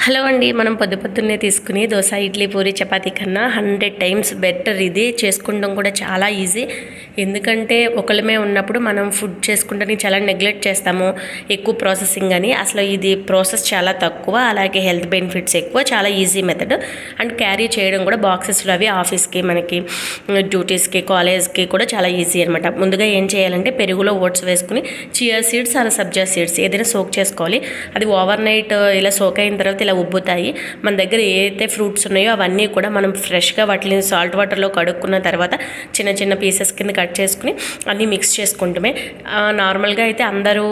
Hello అండి. మనం పొద్దున్నే తీసుకుని దోస, ఇడ్లీ, పూరి, చపాతీ కన్నా 100 టైమ్స్ బెటర్ ఇది. చేసుకోవడం కూడా చాలా ఈజీ. ఎందుకంటే ఒకళ్ళమే ఉన్నప్పుడు మనం ఫుడ్ చేసుకుంటని చాలా నెగ్లెక్ట్ చేస్తాము. ఎక్కువ ప్రాసెసింగ్ అని. అసలు ఇది ప్రాసెస్ చాలా తక్కువ. అలాగే హెల్త్ బెనిఫిట్స్ ఎక్కువ. చాలా ఈజీ మెథడ్. అండ్ క్యారీ చేయడం కూడా బాక్సెస్లో అవి ఆఫీస్కి, మనకి డ్యూటీస్కి, కాలేజ్కి కూడా చాలా ఈజీ అనమాట. ముందుగా ఏం చేయాలంటే పెరుగులో ఓట్స్ వేసుకుని చియా సీడ్స్ అలా సబ్జా సీడ్స్ ఏదైనా సోక్ చేసుకోవాలి. అది ఓవర్ నైట్ ఇలా సోక్ అయిన తర్వాత ఇలా ఉబ్బుతాయి. మన దగ్గర ఏదైతే ఫ్రూట్స్ ఉన్నాయో అవన్నీ కూడా మనం ఫ్రెష్గా వాటిని సాల్ట్ వాటర్లో కడుక్కున్న తర్వాత చిన్న చిన్న పీసెస్ కింద కట్ చేసుకుని అన్నీ మిక్స్ చేసుకుంటమే. నార్మల్గా అయితే అందరూ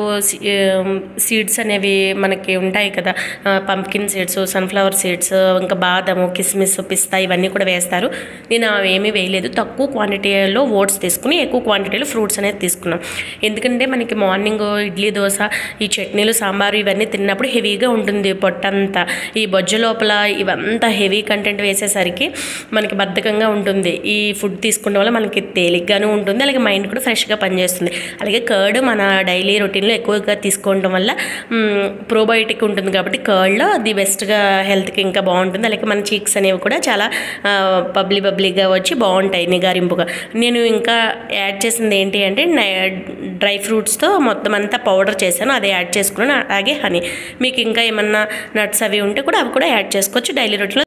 సీడ్స్ అనేవి మనకి ఉంటాయి కదా, పంప్కిన్ సీడ్స్, సన్ఫ్లవర్ సీడ్స్, ఇంకా బాదము, కిస్మిస్, పిస్తా ఇవన్నీ కూడా వేస్తారు. నేను అవేమీ వేయలేదు. తక్కువ క్వాంటిటీలో ఓట్స్ తీసుకుని ఎక్కువ క్వాంటిటీలో ఫ్రూట్స్ అనేది తీసుకున్నాం. ఎందుకంటే మనకి మార్నింగ్ ఇడ్లీ, దోశ, ఈ చట్నీలు, సాంబారు ఇవన్నీ తిన్నప్పుడు హెవీగా ఉంటుంది పొట్టంతా. ఈ బొజ్జ లోపల ఇవంతా హెవీ కంటెంట్ వేసేసరికి మనకి బద్ధకంగా ఉంటుంది. ఈ ఫుడ్ తీసుకోవడం వల్ల మనకి తేలిగ్గాను ఉంటుంది, అలాగే మైండ్ కూడా ఫ్రెష్గా పనిచేస్తుంది. అలాగే కర్డ్ మన డైలీ రొటీన్లో ఎక్కువగా తీసుకోవడం వల్ల ప్రోబయోటిక్ ఉంటుంది కాబట్టి కర్డ్లో ది బెస్ట్గా హెల్త్కి ఇంకా బాగుంటుంది. అలాగే మన చీక్స్ అనేవి కూడా చాలా బబ్లీగా వచ్చి బాగుంటాయి నిగారింపుగా. నేను ఇంకా యాడ్ చేసింది ఏంటి అంటే డ్రై ఫ్రూట్స్తో మొత్తం అంతా పౌడర్ చేశాను, అదే యాడ్ చేసుకున్నాను. అలాగే హనీ. మీకు ఇంకా ఏమన్నా నట్స్ అవి ఉంటే కూడా అవి కూడా యాడ్ చేసుకోవచ్చు డైలీ రొటీన్లో.